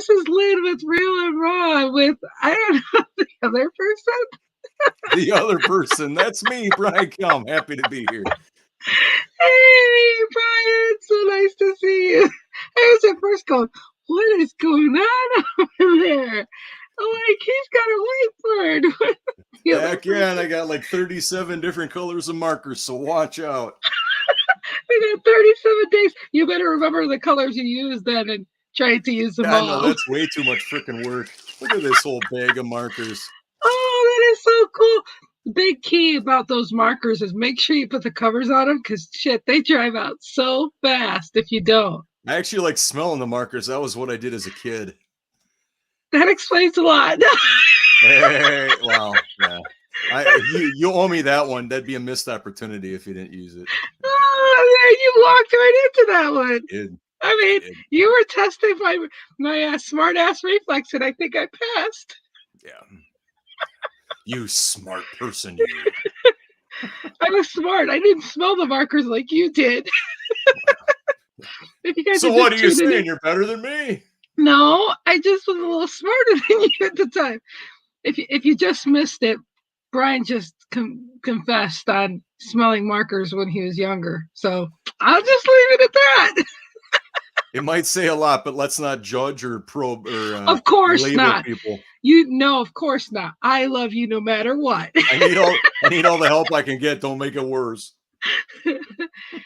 this is Lynn with Real and Raw with, I don't know, the other person. The other person. That's me, Brian Kelm. Happy to be here. Hey, Brian, so nice to see you. I was at first going, what is going on over there? I'm like, he's got a whiteboard. Heck yeah, and I got like 37 different colors of markers, so watch out. We got 37 days. You better remember the colors you use then and try to use them all. I know, that's way too much freaking work. Look at this whole bag of markers. Oh, that is so cool. The big key about those markers is make sure you put the covers on them because shit, they drive out so fast if you don't. I actually like smelling the markers. That was what I did as a kid. That explains a lot. Hey, well, yeah. You owe me that one. That'd be a missed opportunity if you didn't use it. Oh, you walked right into that one. I mean, you were testing my smart ass reflex, and I think I passed. Yeah. You smart person, you. I was smart. I didn't smell the markers like you did. If you guys so what are you saying? You're better than me? No, I just was a little smarter than you at the time. If you just missed it, Brian just confessed on smelling markers when he was younger. So I'll just leave it at that. It might say a lot, but let's not judge or probe or of course label not. People. Of course not. I love you no matter what. I need all the help I can get. Don't make it worse.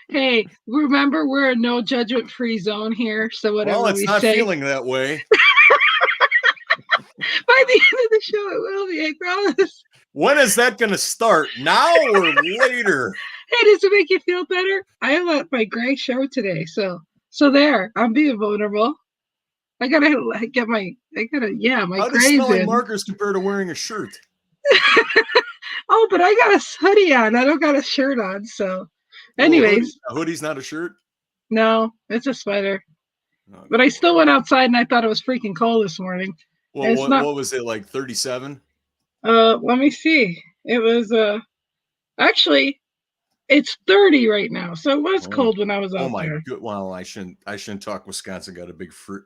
Hey, remember we're a no judgment free zone here. So whatever we say. Well, it's not feeling that way. By the end of the show, it will be. I promise. When is that going to start? Now or later? Hey, does it make you feel better? I let my gray show today, so there. I'm being vulnerable. I gotta get my my How grays does smelling in. markers compare to wearing a shirt? Oh, but I got a hoodie on. I don't got a shirt on. So, anyways, a hoodie's not a shirt. No, it's a sweater. Okay. But I still went outside and I thought it was freaking cold this morning. Well, what was it, like 37? Let me see. It was actually it's 30 right now. So it was cold when I was out there. Good. Well, I shouldn't talk. Wisconsin got a big fruit.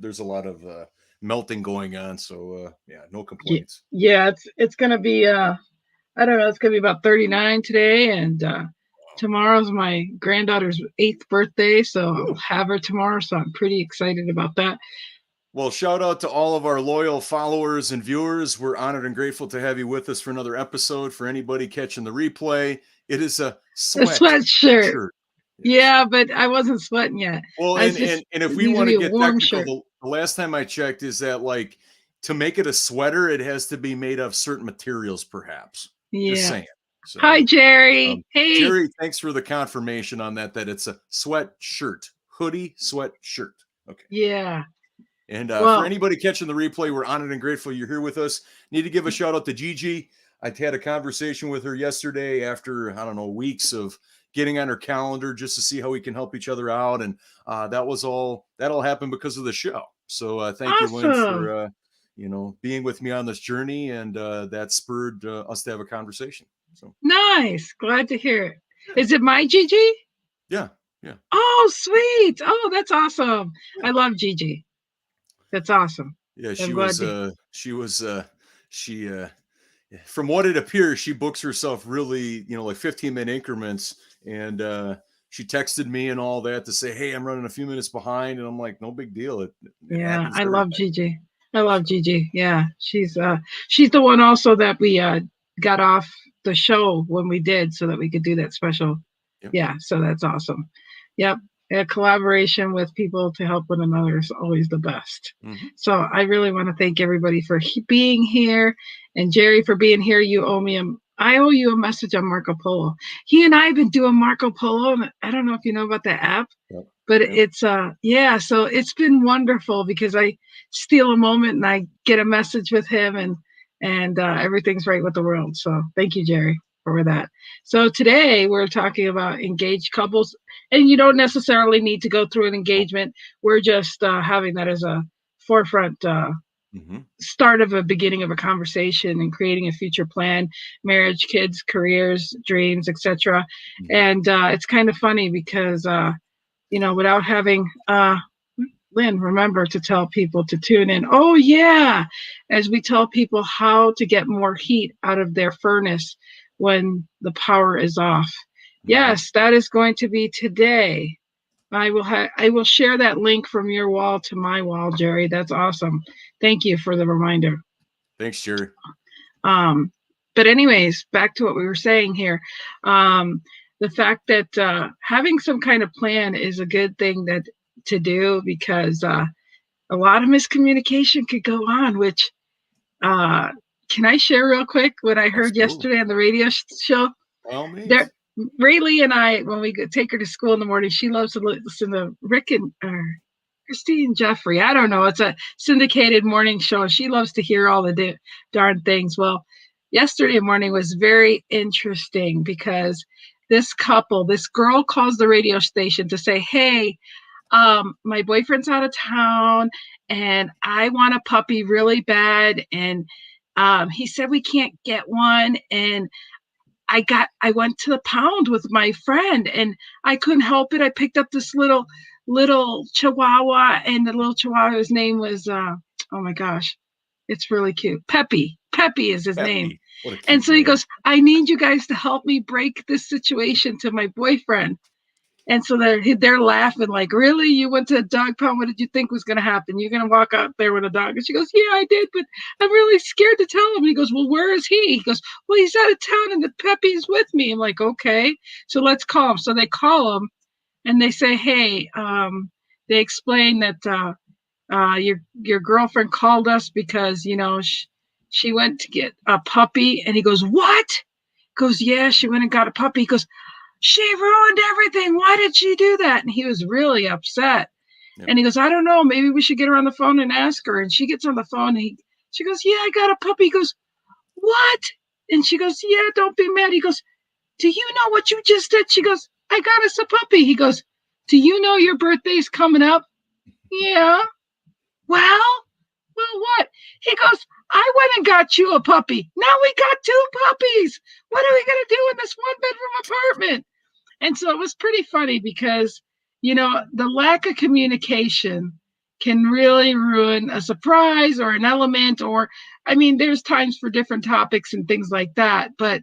There's a lot of melting going on. So yeah, no complaints. Yeah, it's gonna be I don't know, it's gonna be about 39 today, and tomorrow's my granddaughter's 8th birthday, so I'll have her tomorrow. So I'm pretty excited about that. Well, shout out to all of our loyal followers and viewers. We're honored and grateful to have you with us for another episode. For anybody catching the replay, it is a sweatshirt. Yeah, but I wasn't sweating yet. Well, and if we want to get technical, the last time I checked is that, like, to make it a sweater, it has to be made of certain materials, perhaps. Yeah. Just saying. So, hi, Jerry. Hey, Jerry. Thanks for the confirmation on that it's a sweatshirt, hoodie, sweatshirt. Okay. Yeah. And for anybody catching the replay, we're honored and grateful you're here with us. Need to give a shout out to Gigi. I had a conversation with her yesterday after, I don't know, weeks of getting on her calendar just to see how we can help each other out. And that'll happen because of the show. So thank you, Lynn, for, being with me on this journey. And that spurred us to have a conversation. So nice. Glad to hear it. Is it my Gigi? Yeah. Yeah. Oh, sweet. Oh, that's awesome. Yeah. I love Gigi. That's awesome. Yeah, from what it appears, she books herself really, like 15-minute increments. And she texted me and all that to say, hey, I'm running a few minutes behind. And I'm like, no big deal. I love Gigi. I love Gigi. Yeah. She's the one also that we got off the show when we did so that we could do that special. Yep. Yeah. So that's awesome. Yep. A collaboration with people to help one another is always the best. Mm-hmm. So I really want to thank everybody for being here, and Jerry for being here. I owe you a message on Marco Polo. He and I have been doing Marco Polo, and I don't know if you know about that app, but it's so it's been wonderful because I steal a moment and I get a message with him, and everything's right with the world. So thank you, Jerry, for that. So today we're talking about engaged couples. And you don't necessarily need to go through an engagement. We're just having that as a forefront start of a beginning of a conversation and creating a future plan, marriage, kids, careers, dreams, etc. And it's kind of funny because, without having Lynn, remember to tell people to tune in. Oh, yeah. As we tell people how to get more heat out of their furnace when the power is off. Yes, that is going to be today. I will share that link from your wall to my wall, Jerry. That's awesome. Thank you for the reminder. Thanks, Jerry. But anyways, back to what we were saying here. The fact that having some kind of plan is a good thing that to do, because a lot of miscommunication could go on, which can I share real quick what I heard yesterday on the radio show? There, Rayleigh and I, when we take her to school in the morning, she loves to listen to Rick and Christine Jeffrey. I don't know. It's a syndicated morning show. She loves to hear all the darn things. Well, yesterday morning was very interesting because this girl calls the radio station to say, hey, my boyfriend's out of town and I want a puppy really bad. And he said we can't get one. And I went to the pound with my friend and I couldn't help it. I picked up this little chihuahua, and the little chihuahua's name was oh my gosh, it's really cute. Peppy is his name. And so he goes, I need you guys to help me break this situation to my boyfriend. And so they're laughing like, really? You went to a dog pound? What did you think was going to happen? You're going to walk out there with a dog? And she goes, yeah, I did, but I'm really scared to tell him. And he goes, well, where is he? He goes, well, he's out of town and the Peppy's with me. I'm like, okay, so let's call him. So they call him and they say, hey, they explain that your girlfriend called us because, she went to get a puppy. And he goes, what? He goes, yeah, she went and got a puppy. He goes, she ruined everything. Why did she do that? And he was really upset. Yep. And he goes, I don't know. Maybe we should get her on the phone and ask her. And she gets on the phone and she goes, yeah, I got a puppy. He goes, what? And she goes, yeah, don't be mad. He goes, do you know what you just did? She goes, I got us a puppy. He goes, do you know your birthday's coming up? Yeah. Well, what? He goes, I went and got you a puppy. Now we got 2 puppies. What are we going to do in this 1-bedroom apartment? And so it was pretty funny because, the lack of communication can really ruin a surprise or an element, or, there's times for different topics and things like that. But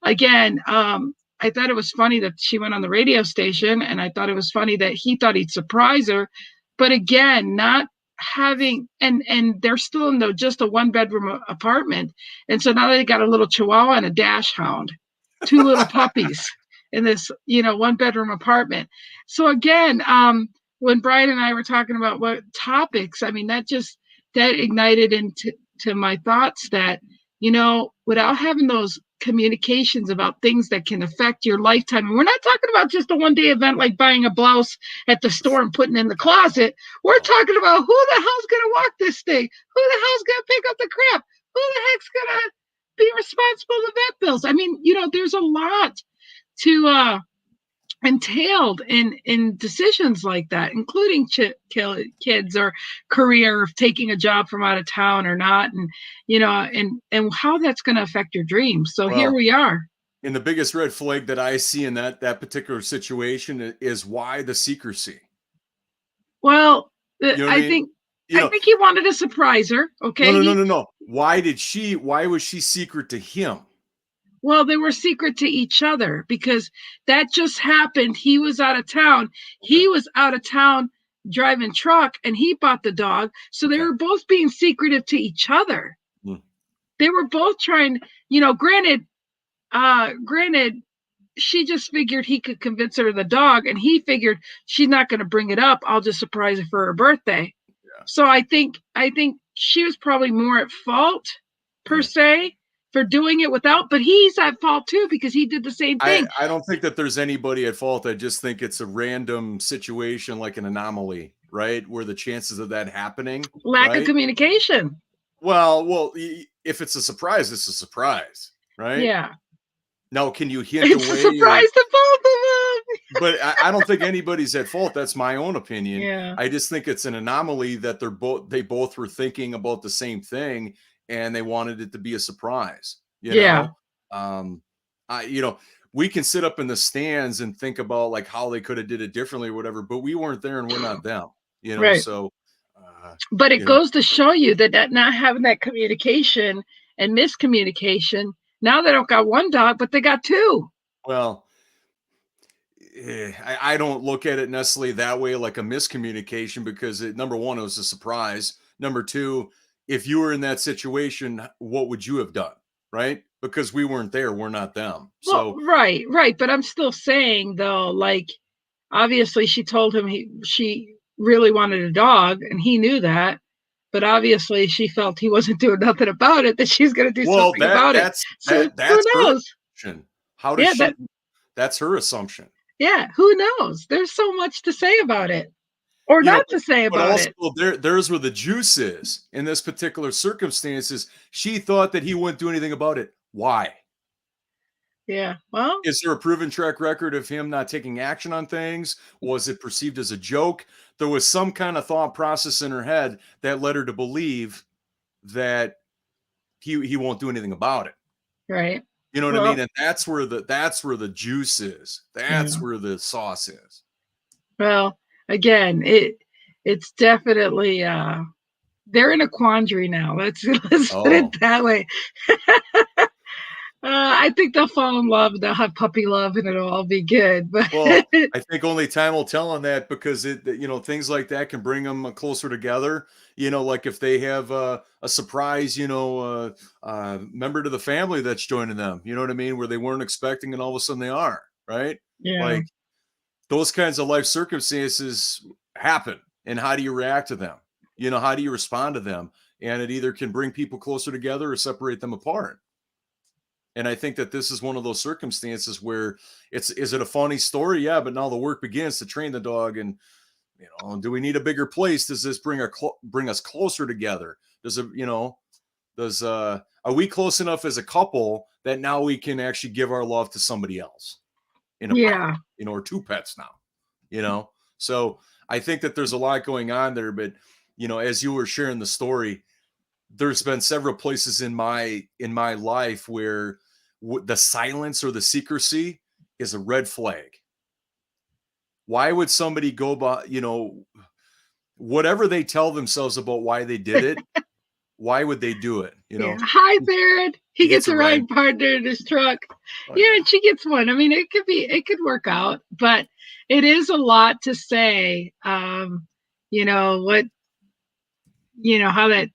again, I thought it was funny that she went on the radio station, and I thought it was funny that he thought he'd surprise her. But again, not having, and they're still in just a 1-bedroom apartment. And so now they got a little chihuahua and a dash hound, 2 little puppies in this, 1-bedroom apartment. So again, when Brian and I were talking about what topics, that ignited into my thoughts that, without having those communications about things that can affect your lifetime. And we're not talking about just a one-day event like buying a blouse at the store and putting it in the closet. We're talking about who the hell's going to walk this thing? Who the hell's going to pick up the crap? Who the heck's going to be responsible for vet bills? There's a lot to entailed in decisions like that, including kids or career, taking a job from out of town or not, and how that's going to affect your dreams. So here we are. And the biggest red flag that I see in that particular situation is why the secrecy. Well, I think he wanted to surprise her. Okay. No. Why was she secret to him? Well, they were secret to each other because that just happened. He was out of town. He was out of town driving truck, and he bought the dog. So they were both being secretive to each other. They were both trying, granted, she just figured he could convince her of the dog, and he figured she's not going to bring it up. I'll just surprise her for her birthday. Yeah. So I think she was probably more at fault per se for doing it without, but he's at fault too because he did the same thing. I don't think that there's anybody at fault. I just think it's a random situation, like an anomaly, right? Where the chances of that happening, lack of communication. Well, if it's a surprise, it's a surprise, right? Yeah. Now, can you hint it's away? A surprise to both of them. But I don't think anybody's at fault. That's my own opinion. Yeah. I just think it's an anomaly that they both were thinking about the same thing, and they wanted it to be a surprise. You know, we can sit up in the stands and think about like how they could have did it differently or whatever, but we weren't there and we're not them. Right. So, but it goes to show you that not having that communication and miscommunication, now they don't got one dog, but they got two. Well, I don't look at it necessarily that way, like a miscommunication, because number one, it was a surprise. Number two, if you were in that situation, what would you have done? Right? Because we weren't there. We're not them. Well, So right. But I'm still saying though, like, obviously she told him she really wanted a dog and he knew that. But obviously she felt he wasn't doing nothing about it, that she's going to do something about it. So who that's her knows? assumption. How does Yeah, that's her assumption. yeah, who knows? There's so much to say about it or not to say But about also it. there's where the juice is in this particular circumstances. She thought that he wouldn't do anything about it. Why? Yeah. Well, Is there a proven track record of him not taking action on things? Was it perceived as a joke? There was some kind of thought process in her head that led her to believe that he won't do anything about it. right. You know what I Well, mean? And that's where the juice is. That's where the sauce is. well, again, it's definitely they're in a quandary now. Let's put it that way. I think they'll fall in love. They'll have puppy love, and it'll all be good. But Well, I think only time will tell on that, because things like that can bring them closer together. Like if they have a surprise, member to the family that's joining them. You know what I mean? Where they weren't expecting, and all of a sudden they are. Right? yeah, Like those kinds of life circumstances happen, and how do you react to them? How do you respond to them? And it either can bring people closer together or separate them apart. And I think that this is one of those circumstances where is it a funny story? Yeah, but now the work begins to train the dog. And do we need a bigger place? Does this bring us closer together? Are we close enough as a couple that now we can actually give our love to somebody else in a pet, or two pets now, so I think that there's a lot going on there. But as you were sharing the story, there's been several places in my life where the silence or the secrecy is a red flag. Why would somebody go by, whatever they tell themselves about why they did it? Why would they do it? Yeah. Hi, Barrett. He gets a ride partner in his truck. Oh, yeah, and she gets one. I mean, it could work out, but it is a lot to say. How that,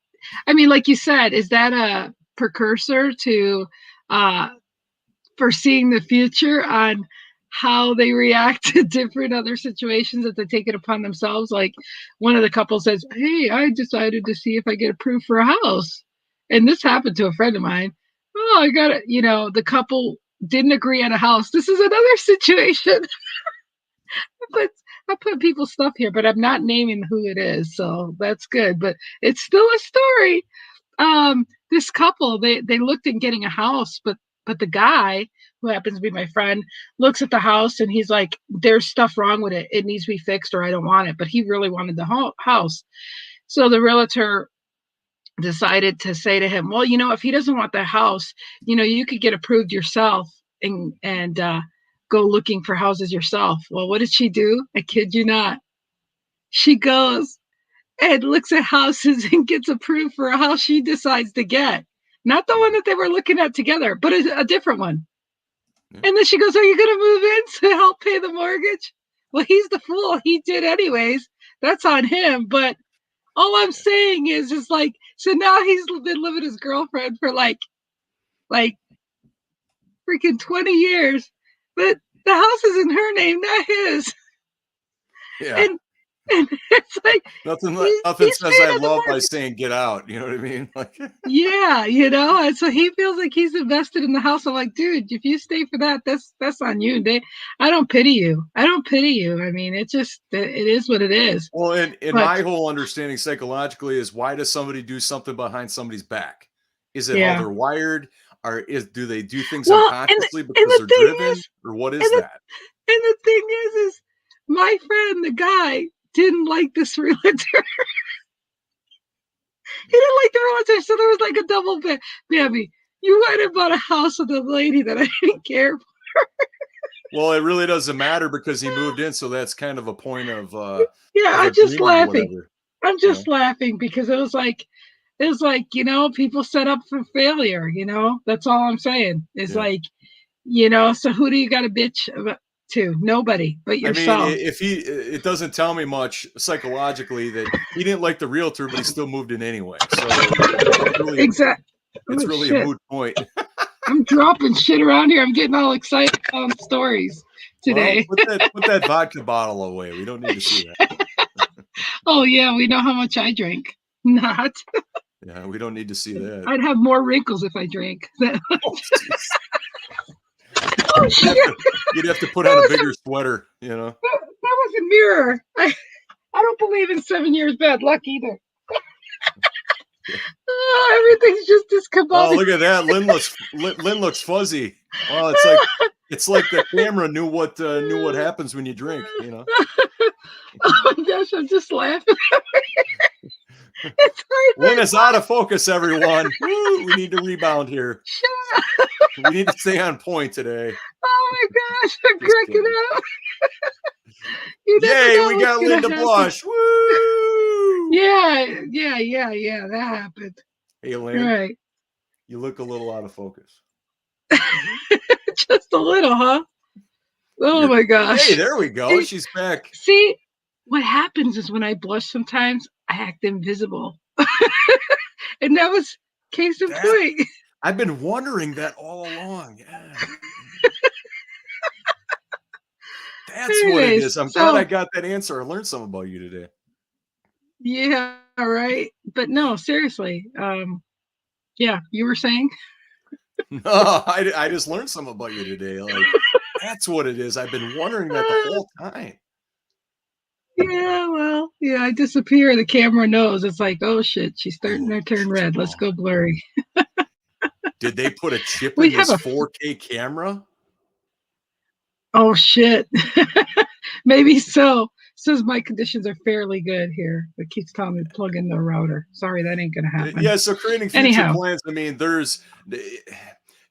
I mean, like you said, is that a precursor to foreseeing the future on how they react to different other situations that they take it upon themselves? Like one of the couples says, hey, I decided to see if I get approved for a house. And this happened to a friend of mine. Oh, I got it. The couple didn't agree on a house. This is another situation. I put people's stuff here, but I'm not naming who it is. So that's good. But it's still a story. This couple, they looked at getting a house, but the guy, who happens to be my friend, looks at the house and he's like, there's stuff wrong with it. It needs to be fixed, or I don't want it. But he really wanted the house. So the realtor decided to say to him, well, if he doesn't want the house, you could get approved yourself and go looking for houses yourself. Well, what did she do? I kid you not. She goes and looks at houses and gets approved for a house she decides to get. Not the one that they were looking at together, but a different one. Yeah. And then she goes, are you going to move in to help pay the mortgage? Well, he's the fool. He did anyways. That's on him. But all I'm saying is like, so now he's been living with his girlfriend for like freaking 20 years, but the house is in her name, not his. Yeah. And it's like nothing says I love by saying get out. You know what I mean? Like, yeah, and so he feels like he's invested in the house. I'm like, dude, if you stay for that, that's on you. I don't pity you. I mean, it is what it is. Well, and my whole understanding psychologically is, why does somebody do something behind somebody's back? Is it how they're wired? Or do they do things unconsciously because they're driven? Or what is that? And the thing is my friend, the guy, didn't like this realtor. He didn't like the realtor, so there was like a double baby. You went and bought a house with a lady that I didn't care for. Well, it really doesn't matter because he moved in, so that's kind of a point of Yeah, I'm just agreement or laughing. whatever. I'm just laughing because it was like, people set up for failure. That's all I'm saying. It's like, so who do you got to bitch about to? Nobody but yourself. I mean, it doesn't tell me much psychologically that he didn't like the realtor, but he still moved in anyway. So it's really exactly. It's really a moot point. I'm dropping shit around here. I'm getting all excited on stories today. Well, put that vodka bottle away. We don't need to see that. Oh yeah, we know how much I drink. Not. Yeah, we don't need to see that. I'd have more wrinkles if I drank. Oh, shit. You'd have to put on a bigger sweater, That was a mirror. I don't believe in 7 years bad luck either. Everything's just discombobulated. Oh, look at that. Lynn looks fuzzy. Well, it's like the camera knew what happens when you drink, Oh my gosh, I'm just laughing. Lynn is out of focus, everyone. Woo, we need to rebound here. We need to stay on point today. Oh my gosh, I'm cracking up. Yay, we got Lynn to blush. Woo! Yeah, that happened. Hey, Lynn. Right. You look a little out of focus. Just a little, huh? Oh my gosh. Hey, there we go. She's back. See, what happens is when I blush sometimes, I act invisible. And that was case in point. I've been wondering that all along. Yeah. That's what it is. I'm glad I got that answer. I learned something about you today. Yeah, right. But no, seriously. Yeah, you were saying? No, I just learned something about you today. Like, that's what it is. I've been wondering that the whole time. Yeah, well, yeah, I disappear. The camera knows. It's like, oh shit, she's starting to turn red. Let's go blurry. Did they put a chip in this 4K camera? Oh shit. Maybe so. Says my conditions are fairly good here. It keeps telling me to plug in the router. Sorry, that ain't gonna happen. Yeah, so creating future plans. I mean, there's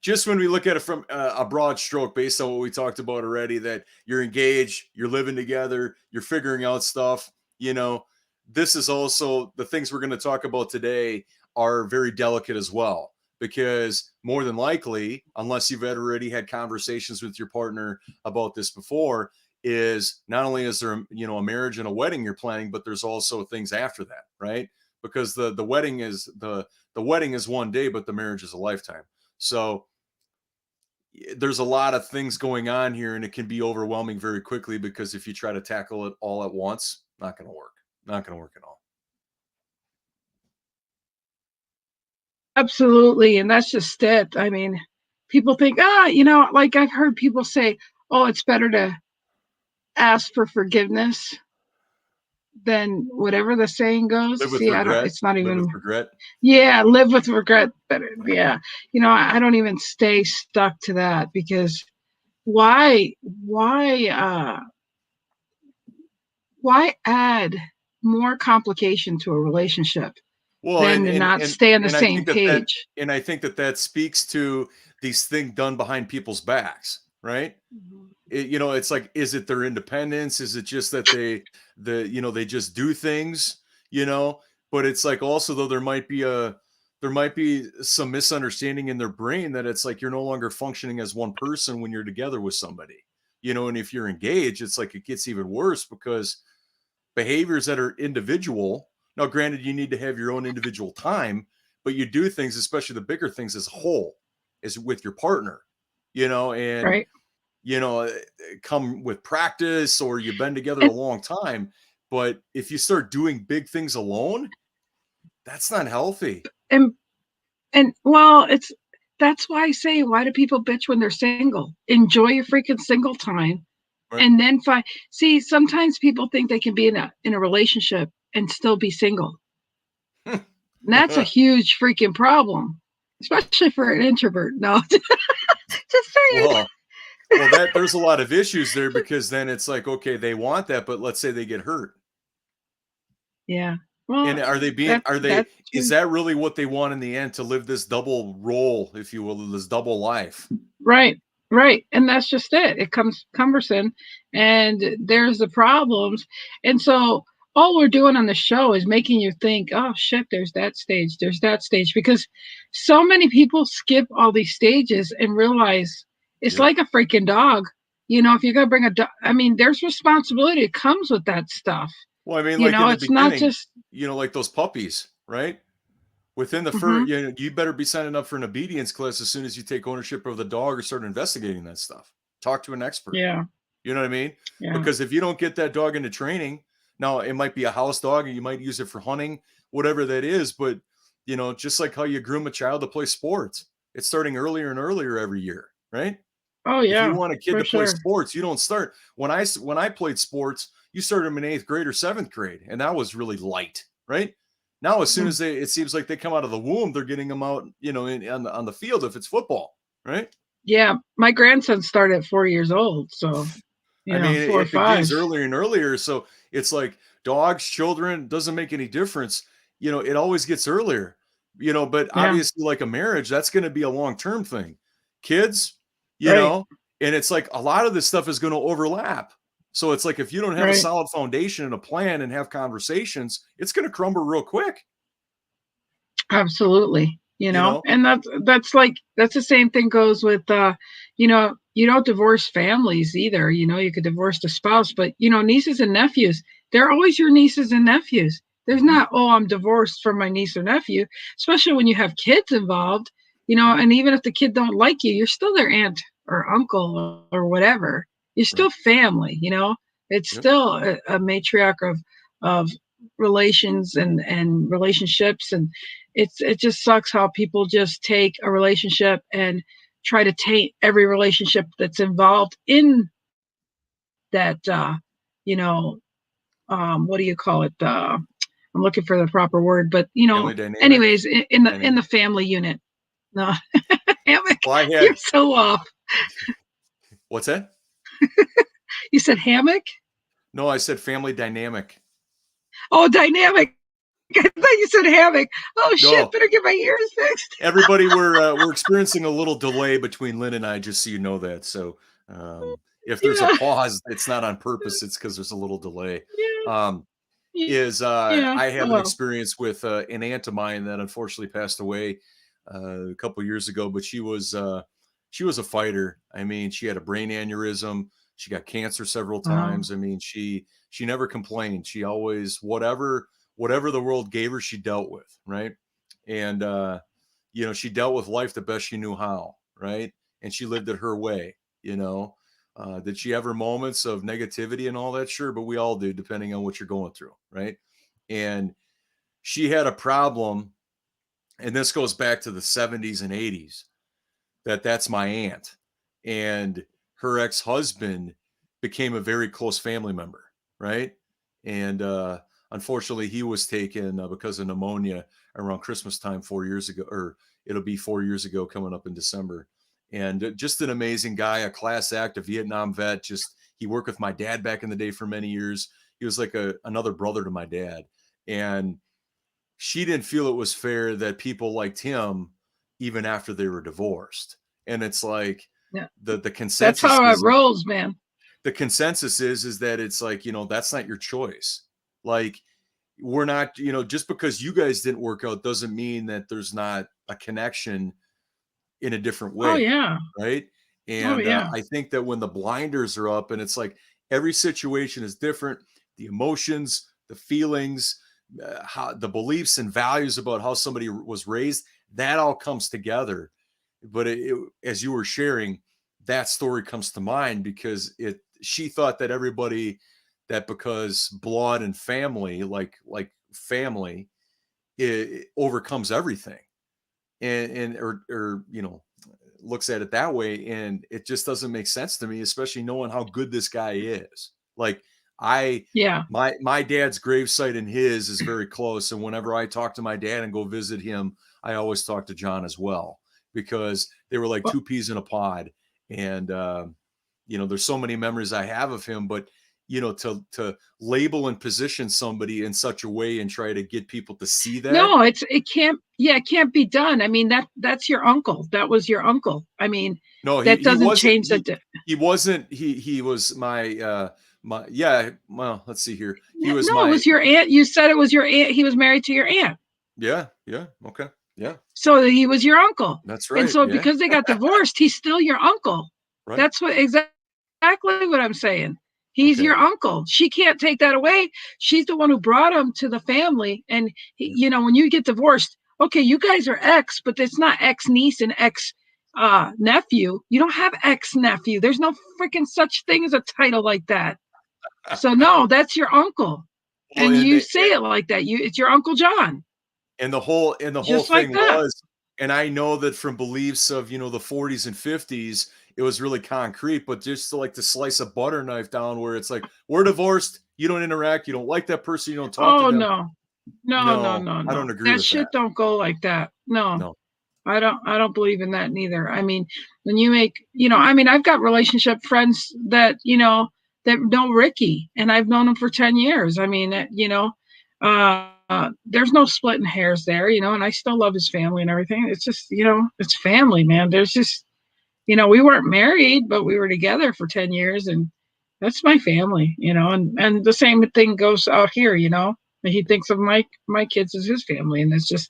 just when we look at it from a broad stroke based on what we talked about already, that you're engaged, you're living together, you're figuring out stuff, this is also the things we're going to talk about today are very delicate as well, because more than likely, unless you've already had conversations with your partner about this before, is not only is there, a marriage and a wedding you're planning, but there's also things after that, right? Because the wedding is the wedding is one day, but the marriage is a lifetime. So there's a lot of things going on here, and it can be overwhelming very quickly, because if you try to tackle it all at once, not going to work. Not going to work at all. Absolutely. And that's just it. I mean, people think, like I've heard people say, oh, it's better to ask for forgiveness than whatever the saying goes. Live with regret. It's not even live with regret. Yeah, live with regret. Better. Yeah. I don't even stay stuck to that, because why add more complication to a relationship than to not stay on the same page? And I think that speaks to these things done behind people's backs, right? Mm-hmm. It's like, is it their independence? Is it just that they just do things, but it's like, also though, there might be some misunderstanding in their brain that it's like, you're no longer functioning as one person when you're together with somebody, and if you're engaged, it's like, it gets even worse, because behaviors that are individual. Now, granted, you need to have your own individual time, but you do things, especially the bigger things, as a whole, is with your partner, and right. Come with practice, or you've been together a long time. But if you start doing big things alone, that's not healthy. And well, that's why I say, why do people bitch when they're single? Enjoy your freaking single time. Right. And then see, sometimes people think they can be in a relationship and still be single. That's a huge freaking problem, especially for an introvert. No, just saying. Well, there's a lot of issues there, because then it's like, okay, they want that, but let's say they get hurt. Yeah. Well, and is that really what they want in the end, to live this double role, if you will, this double life? Right. Right. And that's just it. It comes cumbersome and there's the problems. And so all we're doing on the show is making you think, oh shit, there's that stage, because so many people skip all these stages and realize it's like a freaking dog. If you're going to bring a dog, I mean, there's responsibility. It comes with that stuff. Well, I mean, like in the It's not beginning, just, like those puppies, right? Within the mm-hmm, you better be signing up for an obedience class as soon as you take ownership of the dog or start investigating that stuff. Talk to an expert. yeah, You know what I mean? yeah. Because if you don't get that dog into training, now it might be a house dog and you might use it for hunting, whatever that is. But, just like how you groom a child to play sports, it's starting earlier and earlier every year, right? Oh If you yeah, want a kid for to play sure. sports, you don't start when I played sports, you started them in 8th grade or 7th grade. And that was really light, right? Now, as soon as it seems like they come out of the womb, they're getting them out, on the field if it's football, right? Yeah. My grandson started at 4 years old. So, I mean, 4 or it 5. begins earlier and earlier. So it's like dogs, children, doesn't make any difference. It always gets earlier, but Yeah. obviously, like a marriage, that's going to be a long-term thing. Kids, Right. and it's like a lot of this stuff is going to overlap. So it's like if you don't have a Right. solid foundation and a plan and have conversations, it's going to crumble real quick. Absolutely. You know, And that's the same thing goes with you don't divorce families either. You could divorce the spouse, but nieces and nephews, they're always your nieces and nephews. There's not, oh, I'm divorced from my niece or nephew, especially when you have kids involved, and even if the kid don't like you, you're still their aunt or uncle or whatever. You're still family. It's still a matriarch of relations and relationships, and it just sucks how people just take a relationship and try to taint every relationship that's involved in that what do you call it, I'm looking for the proper word, but family dynamic. anyways, in the family unit. No. Hammock. Well, I You're had so off. what's that? You said hammock? No, I said family dynamic. Oh, dynamic. I thought you said hammock. Oh shit, No, better get my ears fixed. everybody, we're experiencing a little delay between Lynn and I, just so you know that. So if there's a Yeah, pause, it's not on purpose. It's because there's a little delay. yeah, Um, is yeah. I have Oh an well. experience with an aunt of mine that unfortunately passed away a couple years ago, but she was a fighter. I mean, she had a brain aneurysm. She got cancer several Wow. times. I mean, she never complained. She always whatever the world gave her, she dealt with, right? And she dealt with life the best she knew how, right? And she lived it her way, you know. Did she have her moments of negativity and all that? Sure, but we all do, depending on what you're going through, right? And she had a problem, and this goes back to the 70s and 80s. That's my aunt, and her ex-husband became a very close family member, right? And unfortunately, he was taken because of pneumonia around Christmas time 4 years ago, or it'll be 4 years ago coming up in December. And just an amazing guy, a class act, a Vietnam vet. Just he worked with my dad back in the day for many years. He was like another brother to my dad, and she didn't feel it was fair that people liked him even after they were divorced. And it's like Yeah. the That's consensus how it is rolls, man. that it's like, that's not your choice. Like we're not, just because you guys didn't work out doesn't mean that there's not a connection in a different Oh way, yeah. right? Oh And yeah. I think that when the blinders are up and it's like every situation is different, the emotions, the feelings, how the beliefs and values about how somebody was raised, that all comes together. But as you were sharing, that story comes to mind because she thought that everybody, that because blood and family, like family, it overcomes everything, and or looks at it that way, and it just doesn't make sense to me, especially knowing how good this guy is. Like I Yeah. my dad's gravesite and his is very close, and whenever I talk to my dad and go visit him, I always talk to John as well, because they were like Well, two peas in a pod. And there's so many memories I have of him, but to label and position somebody in such a way and try to get people to see that. no, it can't. Yeah, it can't be done. I mean, that's your uncle. That was your uncle. I mean, No, That he doesn't wasn't. change that. He wasn't. He was my yeah. Well, let's see here. He was No, it my was your aunt. You said it was your aunt. He was married to your aunt. yeah. Okay. Yeah. So he was your uncle. That's And right. so Yeah. because they got divorced, he's still your uncle. Right. That's what exactly what I'm saying. He's Okay. your uncle. She can't take that away. She's the one who brought him to the family. And you know, when you get divorced, okay, you guys are ex, but it's not ex niece and ex nephew. You don't have ex nephew. There's no freaking such thing as a title like that. So no, that's your uncle. Well, And you say it like that. It's your Uncle John. and the whole Just like thing that. was, and I know that from beliefs of the 40s and 50s, it was really concrete, but just to, like, to slice a butter knife down where it's like, we're divorced, you don't interact, you don't like that person, you don't talk to Oh them. no. No, no, No, no, I no. don't agree That with that. shit don't go like that. No. No. I don't believe in that neither. I mean, when you make, I mean, I've got relationship friends that, that know Ricky, and I've known him for 10 years. I mean, there's no splitting hairs there, and I still love his family and everything. It's just, it's family, man. There's just, we weren't married, but we were together for 10 years, and that's my family, and the same thing goes out here, he thinks of my kids as his family, and it's just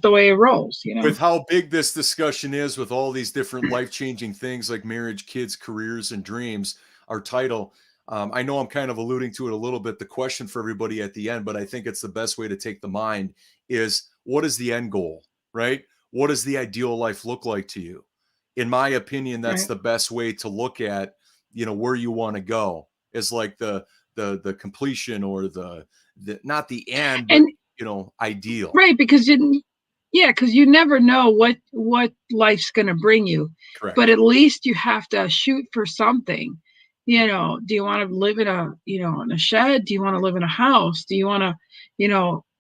the way it rolls, With how big this discussion is, with all these different life-changing things like marriage, kids, careers, and dreams, our title, I know I'm kind of alluding to it a little bit, the question for everybody at the end, but I think it's the best way to take the mind is, what is the end goal, right? What does the ideal life look like to you? In my opinion, that's Right. the best way to look at, where you want to go, is like the completion, or the not the end, but And ideal. right, because you never know what life's going to bring you, but Correct. at least you have to shoot for something. Do you want to live in a shed? Do you want to live in a house? Do you want to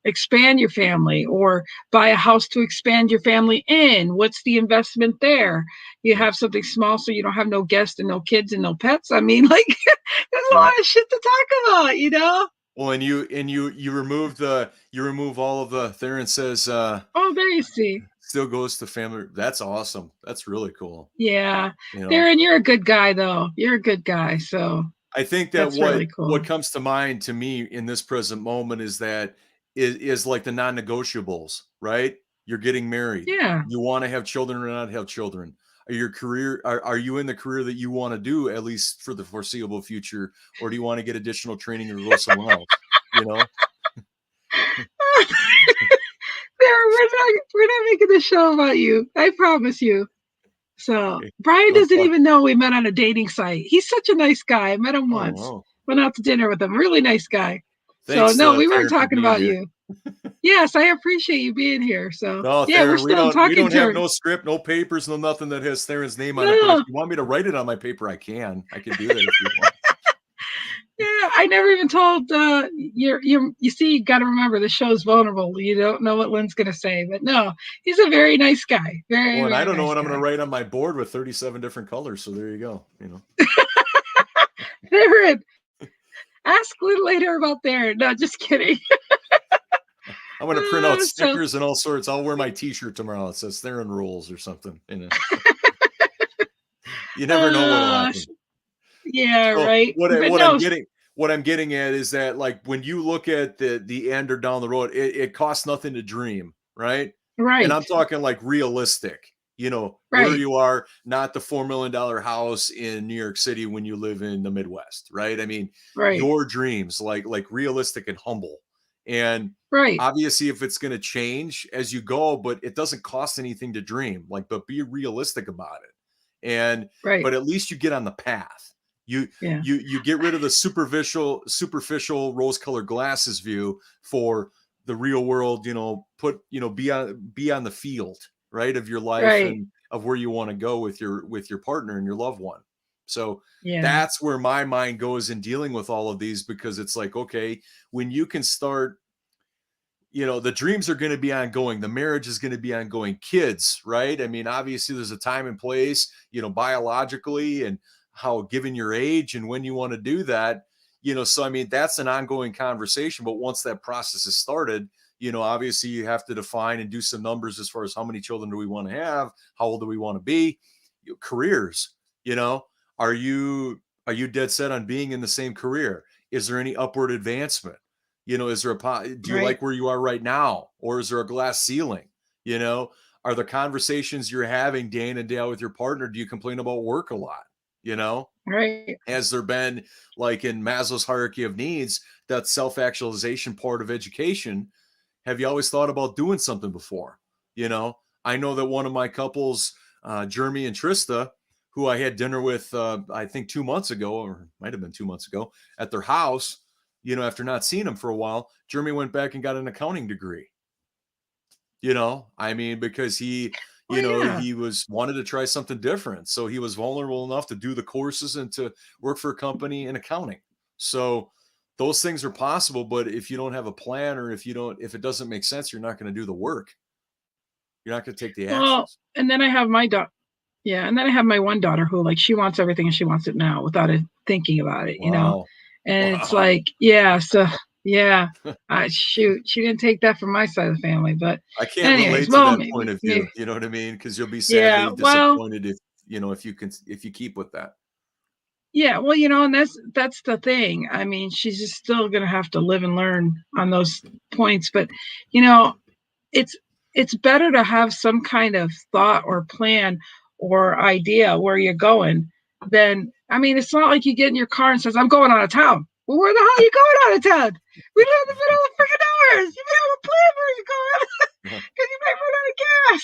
expand your family, or buy a house to expand your family in? What's the investment there? You have something small so you don't have no guests and no kids and no pets. I mean, like, there's a lot of shit to talk about. Well, and you remove all of the, Theron says, Oh, there you see. still goes to family. That's awesome. That's really cool. Yeah. Theron, you're a good guy though. You're a good guy. So I think that that's really cool. what comes to mind to me in this present moment is that is like the non-negotiables, right? You're getting married. Yeah. You want to have children or not have children. Are you in the career that you want to do, at least for the foreseeable future, or do you want to get additional training or go somewhere else? We're not making this show about you. I promise you. So Brian Don't doesn't talk. even know we met on a dating site. He's such a nice guy. I met him Oh, once. wow. Went out to dinner with him. Really nice guy. Thanks, So no, we weren't Theron, for talking being about here. you. Yes, I appreciate you being here. So No, yeah, Theron, we're still talking. we don't have no script, no papers, no nothing that has Theron's name on it. But if you want me to write it on my paper, I can do that if you want. Yeah, I never even told you see, you got to remember the show's vulnerable. You don't know what Lynn's going to say, but no, he's a very nice guy. Very, Well, and I very don't know nice what I'm guy. going to write on my board with 37 different colors. So there you go. Theron, ask Lynn later about Theron. No, just kidding. I'm going to print out stickers and all sorts. I'll wear my T-shirt tomorrow. It says Theron rules or something. You never know what'll happen. Yeah, So right. What I'm getting at is that, like, when you look at the end or down the road, it costs nothing to dream, right? Right. And I'm talking like realistic, where Right. you are, not the $4 million house in New York City when you live in the Midwest, right? I mean, your dreams, like realistic and humble. And obviously, if it's going to change as you go, but it doesn't cost anything to dream, but be realistic about it. And but at least you get on the path. You get rid of the superficial rose-colored glasses view for the real world. Be on the field, right, of your life and of where you want to go with your partner and your loved one. So that's where my mind goes in dealing with all of these, because it's like, okay, when you can start, the dreams are going to be ongoing. The marriage is going to be ongoing. Kids, right? I mean, obviously there's a time and place, biologically, and how, given your age and when you want to do that, so I mean, that's an ongoing conversation. But once that process is started, obviously you have to define and do some numbers as far as how many children do we want to have, how old do we want to be, careers, are you dead set on being in the same career? Is there any upward advancement? Is there do you like where you are right now, or is there a glass ceiling? Are the conversations you're having day in and day out with your partner, do you complain about work a lot? Right. Has there been, like in Maslow's hierarchy of needs, that self-actualization part of education? Have you always thought about doing something before? I know that one of my couples, Jeremy and Trista, who I had dinner with, I think 2 months ago, or might've been 2 months ago, at their house, after not seeing him for a while, Jeremy went back and got an accounting degree. Because he, he wanted to try something different. So he was vulnerable enough to do the courses and to work for a company in accounting. So those things are possible, but if you don't have a plan, or if it doesn't make sense, you're not going to do the work. You're not going to take the actions. And then I have my daughter. Yeah. And then I have my one daughter who, like, she wants everything and she wants it now without thinking about it, and it's like, so yeah, shoot, she didn't take that from my side of the family, but I can't relate to that point of view. You know what I mean? Because you'll be sadly disappointed if you keep with that. Yeah, well, and that's the thing. I mean, she's just still gonna have to live and learn on those points, but it's better to have some kind of thought or plan or idea where you're going than, it's not like you get in your car and says, I'm going out of town. Well, where the hell are you going out of town? We live in the middle of freaking nowhere. You may have a plan where you're going because you might run out of gas.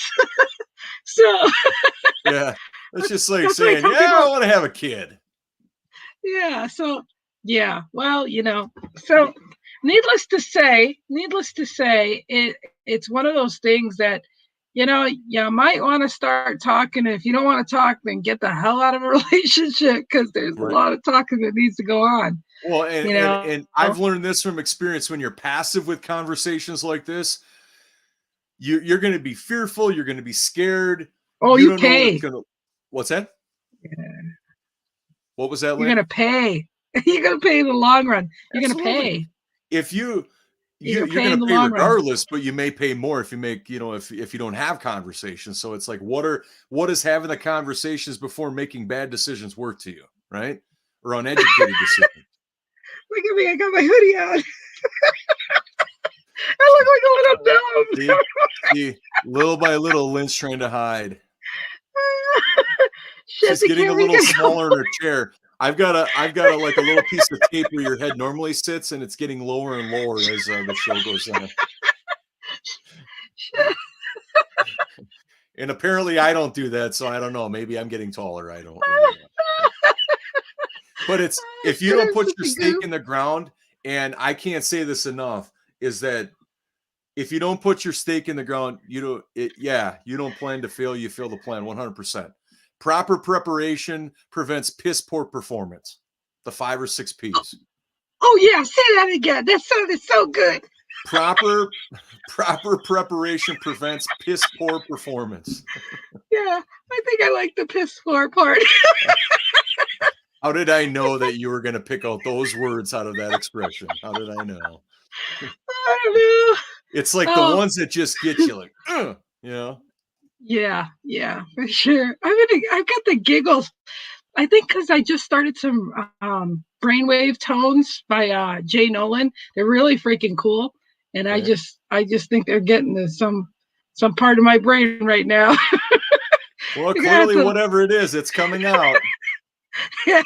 So yeah, it's just like saying, I want to have a kid. Yeah. So yeah. Well, so needless to say, it's one of those things that, you might want to start talking. If you don't want to talk, then get the hell out of a relationship, because there's a lot of talking that needs to go on. Well, and I've learned this from experience. When you're passive with conversations like this, you're going to be fearful. You're going to be scared. Oh, you pay. What's that? Yeah. What was that? You're going to pay. You're going to pay in the long run. You're going to pay. If you're going to pay regardless, but you may pay more if you make, if you don't have conversations. So it's like, what is having the conversations before making bad decisions worth to you, right? Or uneducated decisions. Look at me, I got my hoodie on. I look like a little dumb. See, little by little, Lynn's trying to hide. She's getting a little smaller in her chair. I've got like a little piece of tape where your head normally sits, and it's getting lower and lower as the show goes on. And apparently I don't do that, so I don't know. Maybe I'm getting taller. I don't really know. But it's, if you don't put your stake in the ground, and I can't say this enough, is that if you don't put your stake in the ground, you don't plan to fail. You fail the plan 100%. Proper preparation prevents piss poor performance. The 5 or 6 P's. Oh yeah, say that again. That sounded so good. Proper preparation prevents piss poor performance. Yeah, I think I like the piss poor part. How did I know that you were going to pick out those words out of that expression? How did I know? I don't know. It's like the ones that just get you, like, Yeah, for sure. I've got the giggles. I think because I just started some Brainwave Tones by Jay Nolan. They're really freaking cool, and I just think they're getting to some part of my brain right now. Well, clearly, whatever it is, it's coming out. Yeah.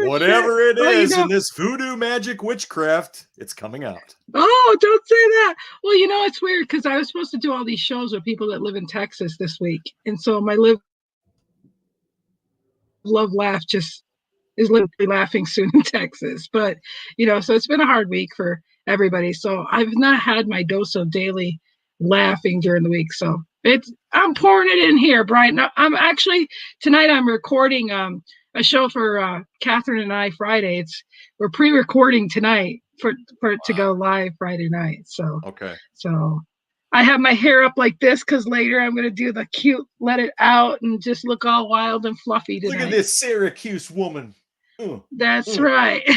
Whatever it is in this voodoo magic witchcraft, it's coming out. Oh, don't say that. Well, it's weird because I was supposed to do all these shows with people that live in Texas this week. And so my love laugh just is literally laughing soon in Texas. But, so it's been a hard week for everybody. So I've not had my dose of daily laughing during the week. So I'm pouring it in here, Brian. I'm actually, tonight I'm recording a show for Catherine and I Friday. We're pre-recording tonight for it to go live Friday night. So okay. So I have my hair up like this because later I'm going to do the cute let it out and just look all wild and fluffy tonight. Look at this Syracuse woman. That's right. And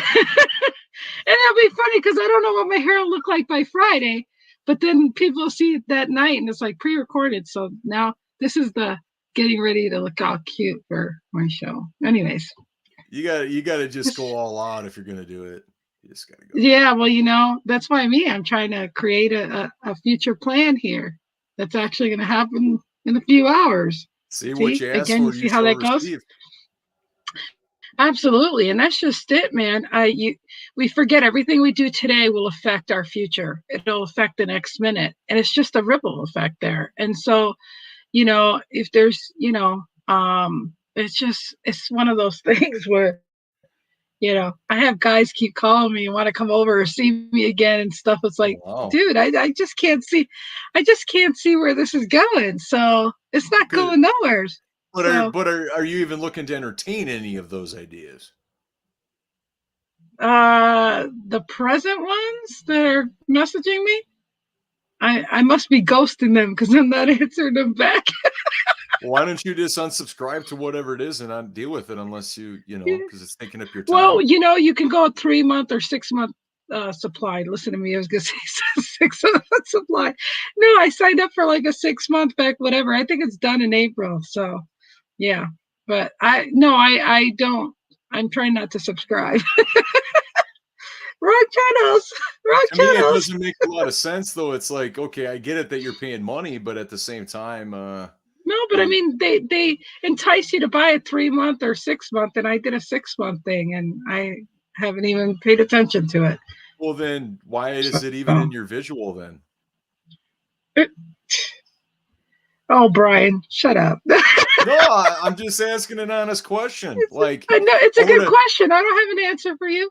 it'll be funny because I don't know what my hair will look like by Friday, but then people see it that night and it's like pre-recorded. So now this is the getting ready to look all cute for my show. Anyways. You gotta just go all out if you're gonna do it. You just gotta go. Yeah, well, that's why I'm trying to create a future plan here that's actually gonna happen in a few hours. See what you ask again, for, you see you how shall that goes? receive. Absolutely. And that's just it, man. We forget everything we do today will affect our future. It'll affect the next minute. And it's just a ripple effect there. And so, if there's, it's one of those things where, I have guys keep calling me and want to come over or see me again and stuff. It's like, dude, I just can't see where this is going. So it's not going nowhere. But are you even looking to entertain any of those ideas? The present ones that are messaging me, I must be ghosting them because I'm not answering them back. Why don't you just unsubscribe to whatever it is and not deal with it unless because it's taking up your time? Well, you can go a 3-month or 6-month supply. Listen to me, I was gonna say 6-month supply. No, I signed up for like a 6-month back, whatever. I think it's done in April. So yeah. But I don't. I'm trying not to subscribe. Wrong channels. To me, it doesn't make a lot of sense, though. It's like, okay, I get it that you're paying money, but at the same time, no, but I mean, they entice you to buy a 3-month or 6-month, and I did a 6-month thing, and I haven't even paid attention to it. Well, then why is it even in your visual then? Oh, Brian, shut up. No, I'm just asking an honest question. Like, I know it's a good question. I don't have an answer for you.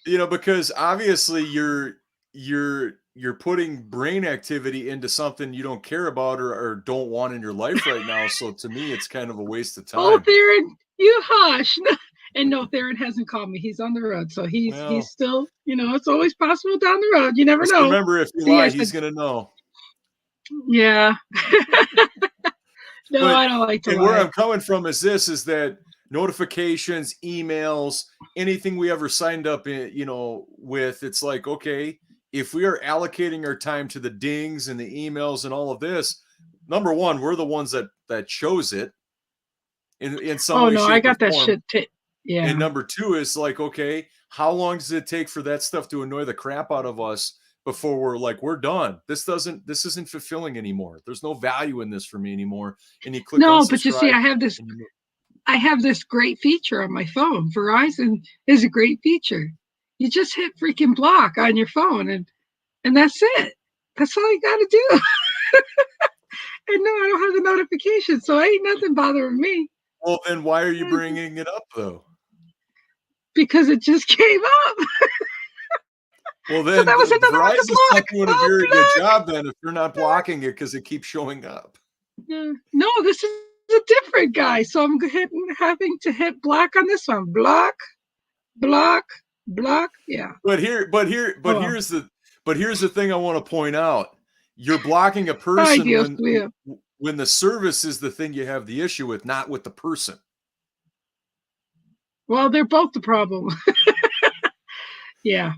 Because obviously you're putting brain activity into something you don't care about or don't want in your life right now. So to me, it's kind of a waste of time. Oh, Theron, you hush. And no, Theron hasn't called me. He's on the road. So he's still, it's always possible down the road. You never know. Remember, if you lie, he's going to know. Yeah. No, I don't like to lie. And where I'm coming from is that notifications, emails, anything we ever signed up in, with, it's like, okay, if we are allocating our time to the dings and the emails and all of this, number one, we're the ones that chose it in some way. Oh no, I got that shit. Yeah. And number two is like, okay, how long does it take for that stuff to annoy the crap out of us before we're like, we're done? This isn't fulfilling anymore. There's no value in this for me anymore. And you click no, but you see, I have this great feature on my phone. Verizon is a great feature. You just hit freaking block on your phone and that's it. That's all you got to do. And no, I don't have the notification, so ain't nothing bothering me. Well, then why are you bringing it up though? Because it just came up. Well, then so that was another Verizon's not doing a very good job then if you're not blocking it because it keeps showing up. Yeah. No, this is a different guy. So I'm having to hit block on this one. Block. Yeah. But here's the thing I want to point out. You're blocking a person when the service is the thing you have the issue with, not with the person. Well, they're both the problem. Yeah.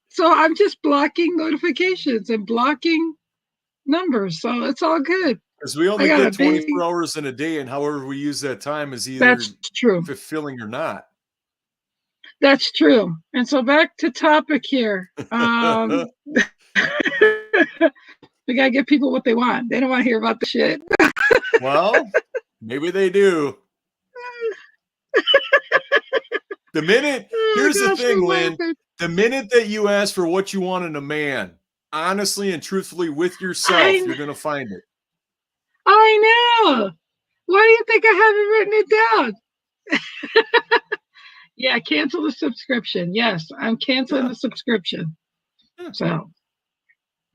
So I'm just blocking notifications and blocking numbers. So it's all good. Because we only get 24 hours in a day, and however we use that time is either fulfilling or not. That's true. And so back to topic here. We got to give people what they want. They don't want to hear about the shit. Well, maybe they do. Here's the thing, Lynn. The minute that you ask for what you want in a man, honestly and truthfully with yourself, you're going to find it. I know. Why do you think I haven't written it down? Yeah, cancel the subscription. Yes, I'm canceling the subscription. So